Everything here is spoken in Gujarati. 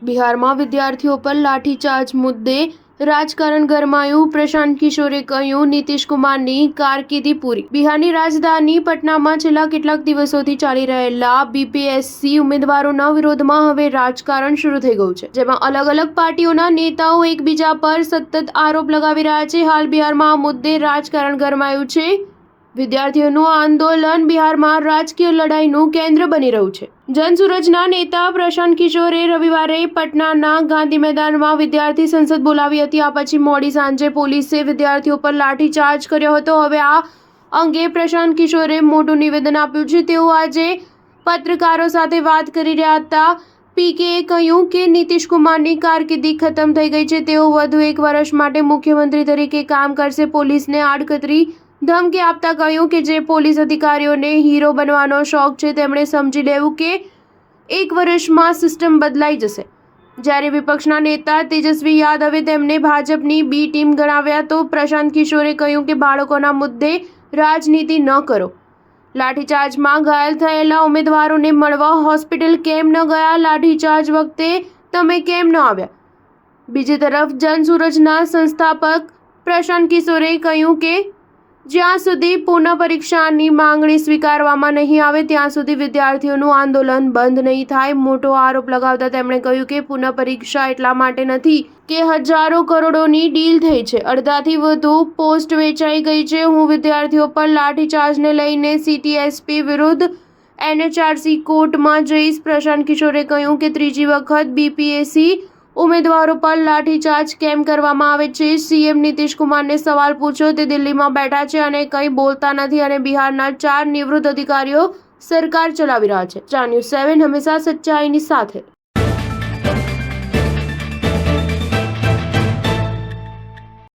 બિહારમાં વિદ્યાર્થીઓ પર લાઠીચાર્જ મુદ્દે રાજકારણ ગરમાયું. પ્રશાંત કિશોરે કહ્યું, નીતિશ કુમારની કારકિર્દી પૂરી. બિહારની રાજધાની પટનામાં છેલ્લા કેટલાક દિવસોથી ચાલી રહેલા બીપીએસસી ઉમેદવારોના વિરોધમાં હવે રાજકારણ શરૂ થઈ ગયું છે, જેમાં અલગ અલગ પાર્ટીઓના નેતાઓ એકબીજા પર સતત આરોપ લગાવી રહ્યા છે. હાલ બિહારમાં આ મુદ્દે રાજકારણ ગરમાયું છે. વિદ્યાર્થીઓનું આંદોલન બિહારમાં રાજકીય લડાઈનું કેન્દ્ર બની રહ્યું છે. જનસુરજના નેતા પ્રશાંત કિશોરે રવિવારે પટનાના ગાંધી મેદાનમાં વિદ્યાર્થી સંસદ બોલાવી હતી. આ પછી મોડી સાંજે પોલીસે વિદ્યાર્થીઓ પર લાઠીચાર્જ કર્યો હતો. હવે આ અંગે પ્રશાંત કિશોરે મોટું નિવેદન આપ્યું છે. તેઓ આજે પત્રકારો સાથે વાત કરી રહ્યા હતા. પીકેએ કહ્યું કે નીતિશ કુમારની કારકિર્દી ખતમ થઈ ગઈ છે. તેઓ વધુ એક વર્ષ માટે મુખ્યમંત્રી તરીકે કામ કરશે. પોલીસને આડકતરી ધમકી આપતા કહ્યું કે જે પોલીસ અધિકારીઓને હીરો બનવાનો શોખ છે તેમણે સમજી લેવું કે એક વર્ષમાં સિસ્ટમ બદલાઈ જશે. જ્યારે વિપક્ષના નેતા તેજસ્વી યાદવે તેમને ભાજપની બી ટીમ ગણાવ્યા તો પ્રશાંત કિશોરે કહ્યું કે બાળકોના મુદ્દે રાજનીતિ ન કરો. લાઠીચાર્જમાં ઘાયલ થયેલા ઉમેદવારોને મળવા હોસ્પિટલ કેમ ન ગયા? લાઠીચાર્જ વખતે તમે કેમ ન આવ્યા? બીજી તરફ જનસુરજના સંસ્થાપક પ્રશાંત કિશોરે કહ્યું કે જ્યાં સુધી પુનઃ પરીક્ષાની માંગણી સ્વીકારવામાં નહીં આવે ત્યાં સુધી વિદ્યાર્થીઓનું આંદોલન બંધ નહીં થાય. મોટો આરોપ લગાવતા તેમણે કહ્યું કે પુનઃ પરીક્ષા એટલા માટે નથી કે હજારો કરોડોની ડીલ થઈ છે, અડધાથી વધુ પોસ્ટ વેચાઈ ગઈ છે. હું વિદ્યાર્થીઓ પર લાઠીચાર્જને લઈને CTSP વિરુદ્ધ NHRC કોર્ટમાં જઈશ. પ્રશાંત કિશોરે કહ્યું કે ત્રીજી વખત BPSC ઉમેદવારો પર લાઠીચાર્જ કેમ કરવામાં આવે છે? CM નીતિશ કુમારને સવાલ પૂછો. તે દિલ્હીમાં બેઠા છે અને કંઈ બોલતા નથી અને બિહારના 4 નિવૃત્ત અધિકારીઓ સરકાર ચલાવી રહ્યા છે. News 7 હંમેશા સચ્ચાઈની સાથે.